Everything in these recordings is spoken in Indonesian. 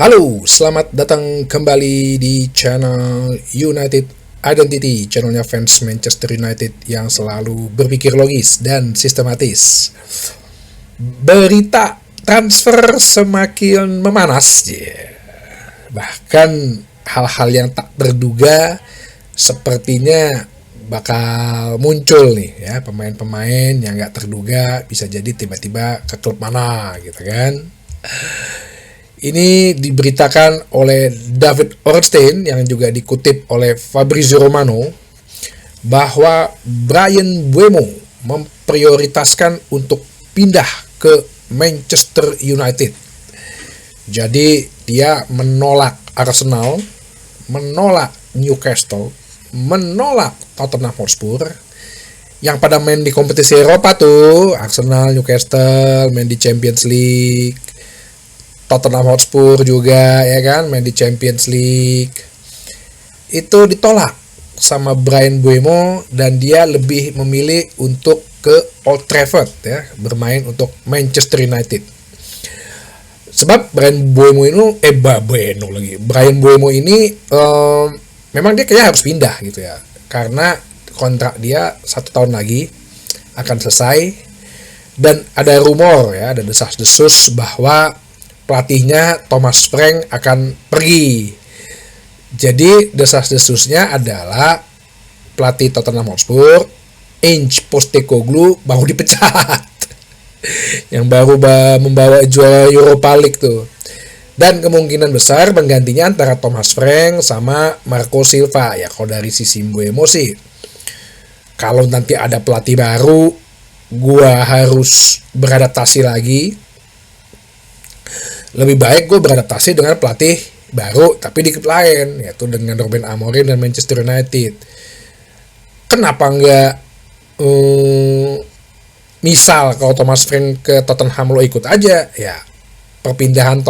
Halo, selamat datang kembali di channel United Identity, channelnya fans Manchester United yang selalu berpikir logis dan sistematis. Berita transfer semakin memanas, bahkan hal-hal yang tak terduga sepertinya bakal muncul nih ya, pemain-pemain yang gak terduga bisa jadi tiba-tiba ke klub mana gitu kan. Ini diberitakan oleh David Ornstein yang juga dikutip oleh Fabrizio Romano bahwa Bryan Mbeumo memprioritaskan untuk pindah ke Manchester United. Jadi dia menolak Arsenal, menolak Newcastle, menolak Tottenham Hotspur yang pada main di kompetisi Eropa tuh, Arsenal, Newcastle main di Champions League, Tottenham Hotspur juga ya kan main di Champions League. Itu ditolak sama Bryan Mbeumo dan dia lebih memilih untuk ke Old Trafford ya, bermain untuk Manchester United. Sebab Bryan Mbeumo ini memang dia kayaknya harus pindah gitu ya, karena kontrak dia 1 tahun lagi akan selesai dan ada rumor ya, ada desas-desus bahwa pelatihnya Thomas Frank akan pergi. Jadi desas-desusnya adalah pelatih Tottenham Hotspur, Ange Postecoglou, baru dipecat. Yang baru membawa juara Europa League tuh. Dan kemungkinan besar penggantinya antara Thomas Frank sama Marco Silva. Ya kalau dari sisi Mbeumo sih, kalau nanti ada pelatih baru, gua harus beradaptasi lagi. Lebih baik gue beradaptasi dengan pelatih baru tapi di klub lain, yaitu dengan Ruben Amorim dan Manchester United. Kenapa enggak misal kalau Thomas Frank ke Tottenham lo ikut aja ya, perpindahan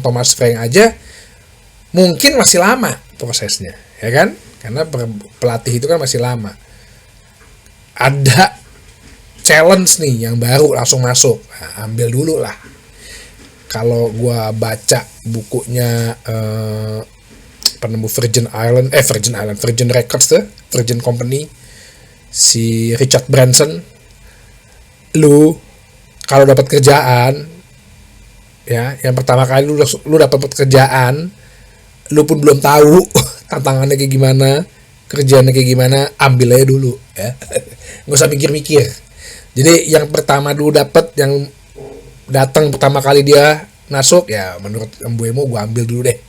Thomas Frank aja mungkin masih lama prosesnya ya kan, karena pelatih itu kan masih lama. Ada challenge nih yang baru langsung masuk, nah, ambil dulu lah. Kalau gue baca bukunya penemu Virgin Records tuh, Virgin Company, si Richard Branson, lu kalau dapat kerjaan ya, yang pertama kali lu dapat pekerjaan, lu pun belum tahu tantangannya kayak gimana, kerjaannya kayak gimana, ambil aja dulu ya, nggak usah mikir-mikir. Jadi yang pertama dulu dapat, yang datang pertama kali dia masuk ya, menurut Mbeumo gue ambil dulu deh.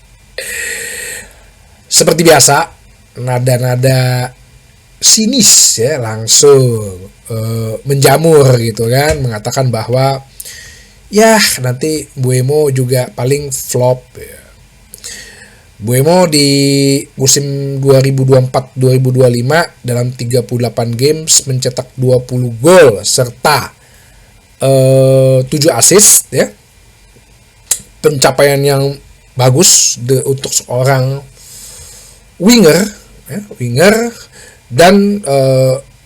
Seperti biasa, nada-nada sinis ya langsung menjamur gitu kan, mengatakan bahwa ya nanti Mbeumo juga paling flop ya. Mbeumo di musim 2024-2025 dalam 38 games mencetak 20 gol serta 7 assist ya, pencapaian yang bagus untuk seorang winger dan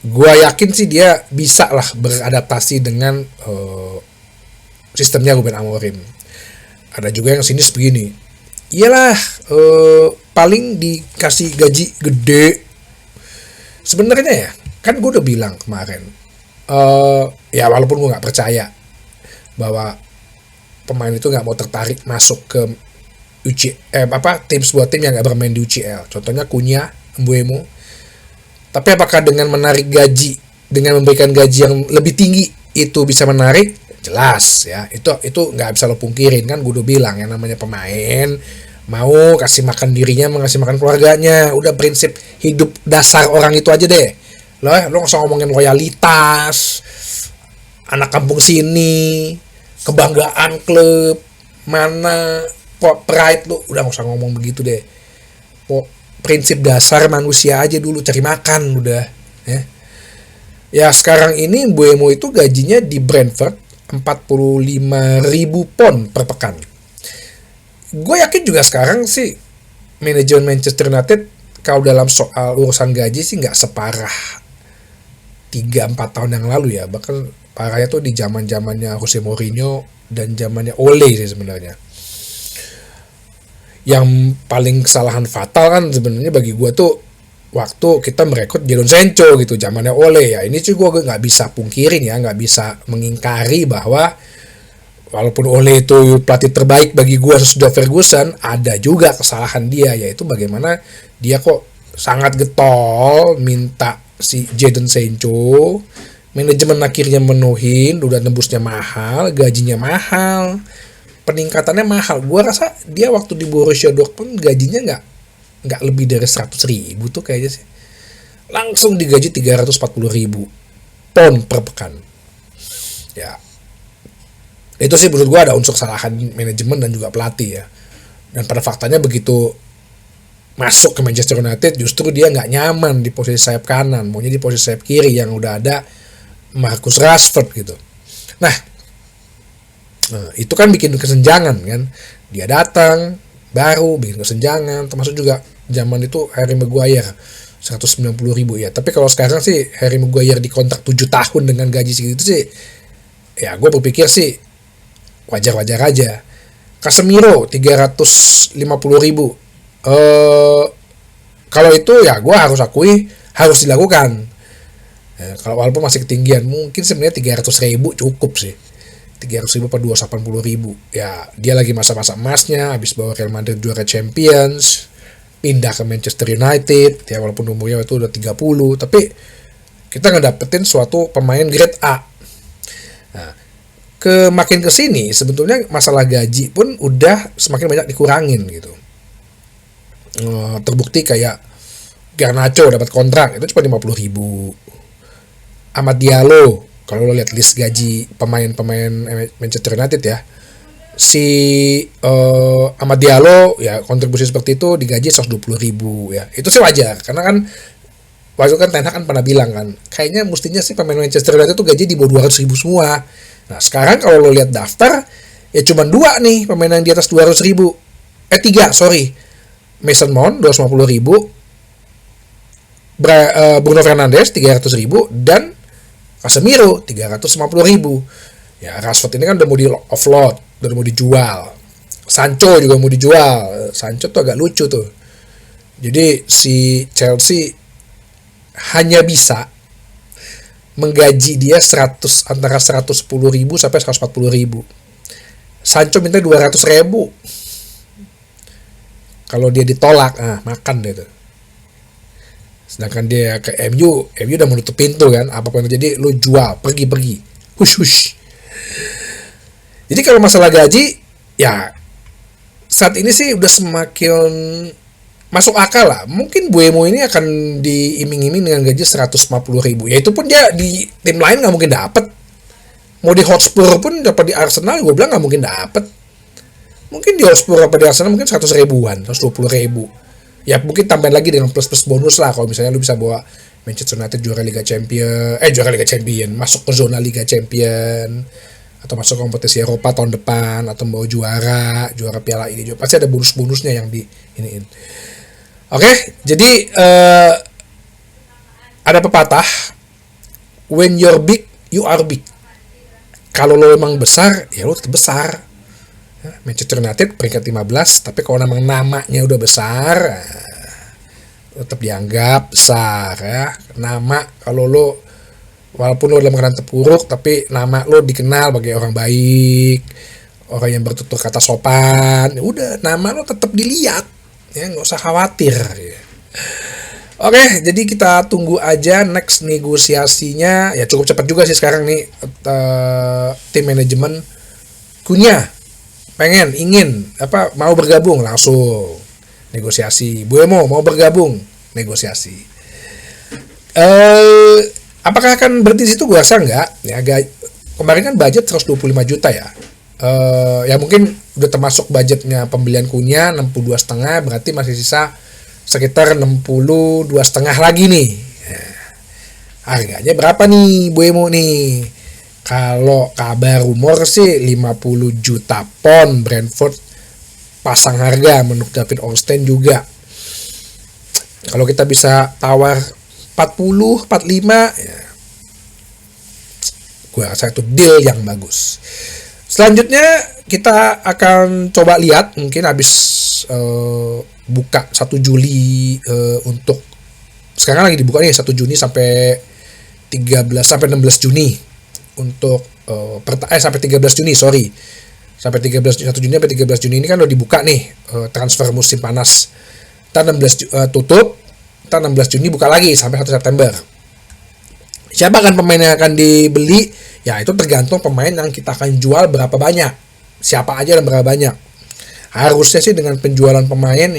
gua yakin sih dia bisa lah beradaptasi dengan sistemnya Ruben Amorim. Ada juga yang sinis begini, iyalah paling dikasih gaji gede. Sebenarnya ya kan gue udah bilang kemarin, ya walaupun gue nggak percaya bahwa pemain itu nggak mau tertarik masuk ke sebuah tim yang nggak bermain di UCL. Contohnya Cunha, Mbeumo. Tapi apakah dengan menarik gaji, dengan memberikan gaji yang lebih tinggi itu bisa menarik? Jelas ya, itu nggak bisa lo pungkirin kan. Gue udah bilang yang namanya pemain mau kasih makan dirinya, mau kasih makan keluarganya. Udah prinsip hidup dasar orang itu aja deh. Lo nggak usah ngomongin loyalitas, anak kampung sini, kebanggaan klub mana, pride lo udah nggak usah ngomong begitu deh. Prinsip dasar manusia aja dulu, cari makan udah ya. Ya sekarang ini Mbeumo itu gajinya di Brentford 45.000 pound per pekan. Gue yakin juga sekarang sih manajemen Manchester United kalau dalam soal urusan gaji sih nggak separah 3-4 tahun yang lalu ya. Bahkan parahnya tuh di zaman-zamannya Jose Mourinho dan zamannya Ole sih sebenarnya. Yang paling kesalahan fatal kan sebenarnya bagi gue tuh waktu kita merekrut Jadon Sancho gitu zamannya Ole ya. Ini sih gue nggak bisa pungkirin ya, nggak bisa mengingkari bahwa walaupun Ole itu pelatih terbaik bagi gue sesudah Ferguson, ada juga kesalahan dia, yaitu bagaimana dia kok sangat getol minta si Jadon Sancho. Manajemen akhirnya menuhin, udah nembusnya mahal, gajinya mahal, peningkatannya mahal. Gue rasa dia waktu di Borussia Dortmund gajinya nggak lebih dari 100.000 tuh kayaknya sih. Langsung digaji 340.000 pound per pekan. Ya, itu sih menurut gue ada unsur kesalahan manajemen dan juga pelatih ya. Dan pada faktanya begitu masuk ke Manchester United justru dia nggak nyaman di posisi sayap kanan, maunya di posisi sayap kiri yang udah ada Marcus Rashford gitu. Nah, itu kan bikin kesenjangan kan. Dia datang baru bikin kesenjangan, termasuk juga zaman itu Harry Maguire 190.000 ya. Tapi kalau sekarang sih Harry Maguire dikontrak 7 tahun dengan gaji segitu sih, ya gue berpikir sih wajar-wajar aja. Casemiro 350.000. Kalau itu ya gue harus akui harus dilakukan. Kalau walaupun masih ketinggian, mungkin sebenarnya 300.000 cukup sih. 300.000 per 280.000. Ya dia lagi masa-masa emasnya, habis bawa Real Madrid juara Champions, pindah ke Manchester United, ya walaupun umurnya itu udah 30, tapi kita ngedapetin suatu pemain grade A. Nah, makin kesini sebetulnya masalah gaji pun udah semakin banyak dikurangin gitu. Terbukti kayak Garnacho dapat kontrak itu cuma 50.000. Amad Diallo, kalau lo lihat list gaji pemain-pemain Manchester United ya, si Amad Diallo ya kontribusi seperti itu digaji 120.000 ya. Itu sih wajar karena kan waktu kan Ten Hag kan pernah bilang kan kayaknya mestinya sih pemain Manchester United itu gaji di bawah 200.000 semua. Nah sekarang kalau lo lihat daftar ya cuma 2 nih pemain yang di atas 200.000. 3 sorry, Mason Mount 250.000, Bruno Fernandes 300.000 dan Casemiro 350.000. Ya Rashford ini kan udah mau di offload, udah mau dijual. Sancho juga mau dijual. Sancho tuh agak lucu tuh. Jadi si Chelsea hanya bisa menggaji dia antara 110.000 sampai 140.000. Sancho minta 200.000. Kalau dia ditolak, makan deh tuh. Sedangkan dia ke MU udah menutup pintu kan, apapun yang terjadi lu jual, pergi hush. Jadi kalau masalah gaji ya saat ini sih udah semakin masuk akal lah. Mungkin Buemo ini akan diiming-iming dengan gaji 150.000. Ya itu pun dia di tim lain nggak mungkin dapet. Mau di Hotspur pun dapat di Arsenal, gue bilang nggak mungkin dapet. Mungkin di Hotspur apa di Arsenal mungkin 100.000-an, 120.000. Ya mungkin tambahin lagi dengan plus bonus lah kalau misalnya lu bisa bawa Manchester United juara Liga Champion, masuk ke zona Liga Champion atau masuk kompetisi Eropa tahun depan atau bawa juara Piala ini juga pasti ada bonus-bonusnya yang di iniin. Oke, jadi ada pepatah when you're big you are big. Kalau lo emang besar ya lo tetap besar. Manchester United peringkat 15, tapi kalau namanya udah besar tetap dianggap besar ya. Nama kalau lo walaupun lo dalam keadaan terpuruk tapi nama lo dikenal sebagai orang baik, orang yang bertutur kata sopan, udah nama lo tetap dilihat ya, nggak usah khawatir ya. Oke, jadi kita tunggu aja next negosiasinya. Ya cukup cepat juga sih sekarang nih tim manajemen Cunha ingin mau bergabung langsung negosiasi. Buemo mau bergabung negosiasi. Apakah akan berhenti di situ? Gue rasa enggak ya. Kemarin kan budget 125 juta ya. Ya mungkin udah termasuk budgetnya pembelian Cunha 62,5, berarti masih sisa sekitar 62,5 lagi nih. Harganya berapa nih Buemo nih? Kalau kabar rumor sih 50 juta pound. Brentford pasang harga menurut David Ornstein juga. Kalau kita bisa tawar 40, 45 ya, gue rasa itu deal yang bagus. Selanjutnya kita akan coba lihat mungkin habis buka 1 Juli untuk sekarang lagi dibuka nih 1 Juni sampai 16 Juni untuk sampai 13 Juni sorry sampai 1 Juni sampai 13 Juni ini kan udah dibuka nih transfer musim panas. Ntar 16 tutup, ntar 16 Juni buka lagi sampai 1 September. Siapa kan pemain yang akan dibeli? Ya itu tergantung pemain yang kita akan jual berapa banyak. Siapa aja dan berapa banyak. Harusnya sih dengan penjualan pemain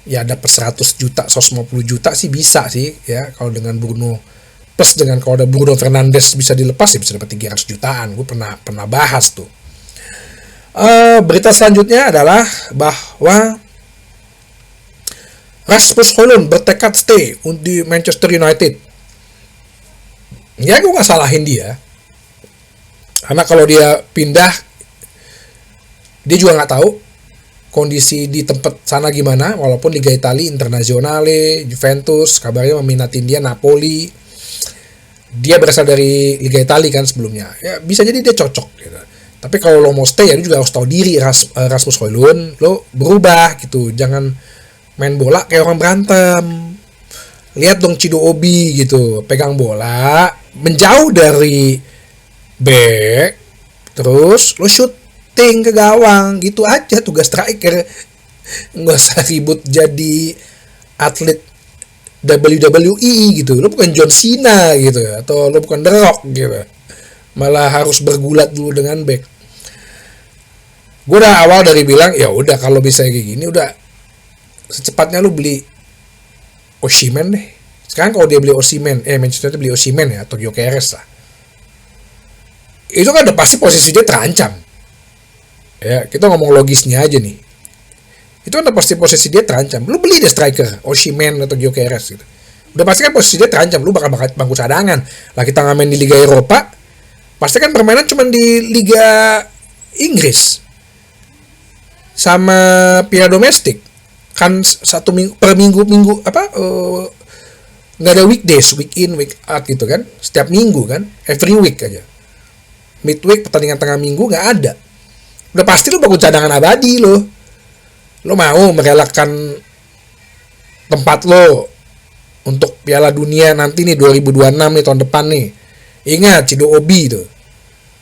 ya dapat 100 juta, 150 juta sih bisa sih ya kalau dengan Bruno. Plus dengan kalau ada Bruno Fernandes bisa dilepas ya bisa dapat 300 jutaan. Gue pernah bahas tuh. Berita selanjutnya adalah bahwa Rasmus Højlund bertekad stay di Manchester United. Ya gue gak salahin dia. Karena kalau dia pindah, dia juga gak tahu kondisi di tempat sana gimana. Walaupun Liga Italia, Internazionale, Juventus, kabarnya meminatin dia, Napoli. Dia berasal dari Liga Italia kan sebelumnya. Ya bisa jadi dia cocok gitu. Tapi kalau lo mau stay ya lo juga harus tahu diri Rasmus Højlund. Lo berubah gitu. Jangan main bola kayak orang berantem. Lihat dong Chido Obi gitu, pegang bola, menjauh dari back, terus lo shooting ke gawang, gitu aja tugas striker. Nggak usah ribut jadi atlet WWE gitu. Lo bukan John Cena gitu, atau lo bukan The Rock gitu. Malah harus bergulat dulu dengan back. Gue udah awal dari bilang ya udah kalau bisa kayak gini udah secepatnya lu beli Osimhen deh. Sekarang kalau dia beli Osimhen, Manchester United beli Osimhen ya atau Gyökeres lah. Itu kan udah pasti posisi dia terancam. Ya, kita ngomong logisnya aja nih. Itu kan udah pasti posisi dia terancam. Lu beli deh striker Osimhen atau Gyökeres gitu. Udah pasti kan posisi dia terancam. Lu bakal bangku cadangan. Lah kita ngamen di Liga Eropa, pasti kan permainan cuma di Liga Inggris sama piala domestik. Kan satu minggu per minggu nggak ada weekdays, week in week out gitu kan, setiap minggu kan, every week aja. Midweek pertandingan tengah minggu nggak ada. Udah pasti lo bangun cadangan abadi lo mau merelakan tempat lo untuk Piala Dunia nanti nih 2026 nih tahun depan nih. Ingat Chido Obi tuh,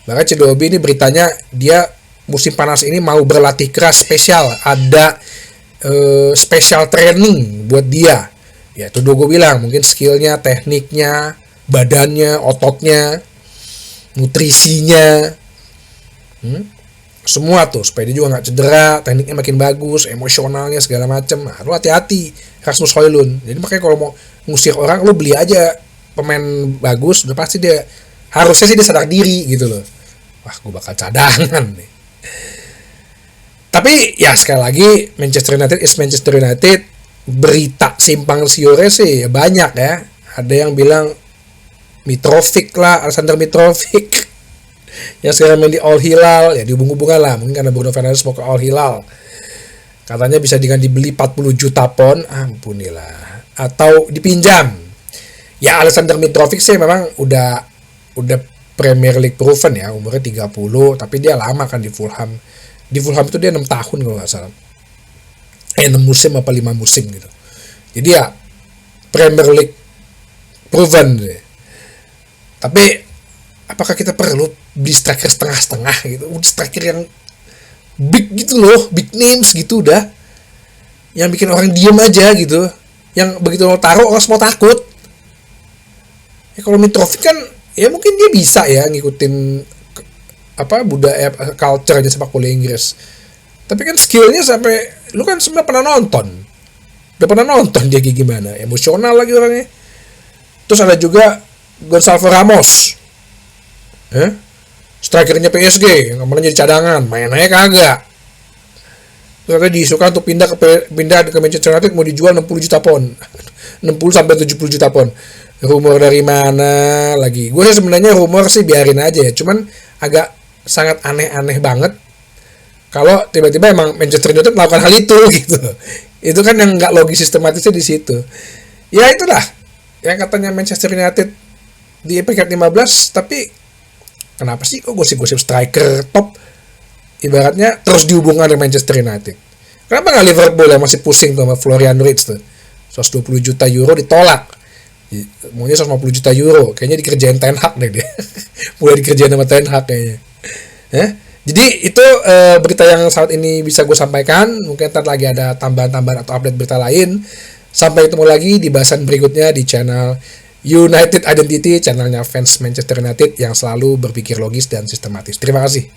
maka Chido Obi ini beritanya dia musim panas ini mau berlatih keras spesial, ada special training buat dia. Ya itu gue bilang mungkin skillnya, tekniknya, badannya, ototnya, nutrisinya, semua tuh supaya dia juga nggak cedera, tekniknya makin bagus, emosionalnya segala macem. Nah, lu hati-hati Rasmus Højlund. Jadi makanya kalau mau ngusir orang lu beli aja pemain bagus, udah pasti dia harusnya sih dia sadar diri gitu loh. Wah gue bakal cadangan nih. Tapi ya sekali lagi Manchester United is Manchester United. Berita simpang siurnya sih ya banyak ya. Ada yang bilang Mitrovic lah, Alexander Mitrovic yang sekarang main di Al Hilal, ya dihubung-hubungan lah, mungkin karena Bruno Fernandes mau ke Al Hilal. Katanya bisa dengan dibeli 40 juta pon, ampunilah, atau dipinjam. Ya Alexander Mitrovic sih memang udah Premier League proven ya, umurnya 30, tapi dia lama kan di Fulham. Di Fulham itu dia 6 tahun kalau nggak salah. 6 musim apa 5 musim gitu. Jadi ya Premier League proven deh. Tapi apakah kita perlu beli striker setengah-setengah gitu? Striker yang big gitu loh, big names gitu udah. Yang bikin orang diem aja gitu. Yang begitu lo taruh orang semua takut. Ya kalau Mitrovic kan ya mungkin dia bisa ya ngikutin budaya culture aja sepak bola Inggris. Tapi kan skillnya sampai lu kan sebenarnya udah pernah nonton dia gimana, emosional lagi orangnya. Terus ada juga Gonçalo Ramos, strikernya PSG yang kemarin jadi cadangan, main aja kagak. Terus ada diisukan untuk pindah ke Manchester United mau dijual 60 juta pon, 60 sampai 70 juta pon. Rumor dari mana lagi? Gue sih sebenarnya rumor sih biarin aja ya, cuman agak sangat aneh-aneh banget kalau tiba-tiba emang Manchester United melakukan hal itu gitu. Itu kan yang nggak logis sistematisnya di situ. Ya itulah yang katanya Manchester United di peringkat 15, tapi kenapa sih kok gosip-gosip striker top ibaratnya terus dihubungkan dengan Manchester United? Kenapa nggak Liverpool yang masih pusing tuh sama Florian Wirtz tuh, 120 juta euro ditolak, maunya 150 juta euro, kayaknya dikerjain Ten Hag deh dia. Mulai dikerjain sama Ten Hag kayaknya. Jadi itu berita yang saat ini bisa gue sampaikan. Mungkin ntar lagi ada tambahan-tambahan atau update berita lain. Sampai ketemu lagi di bahasan berikutnya di channel United Identity, channelnya fans Manchester United yang selalu berpikir logis dan sistematis. Terima kasih.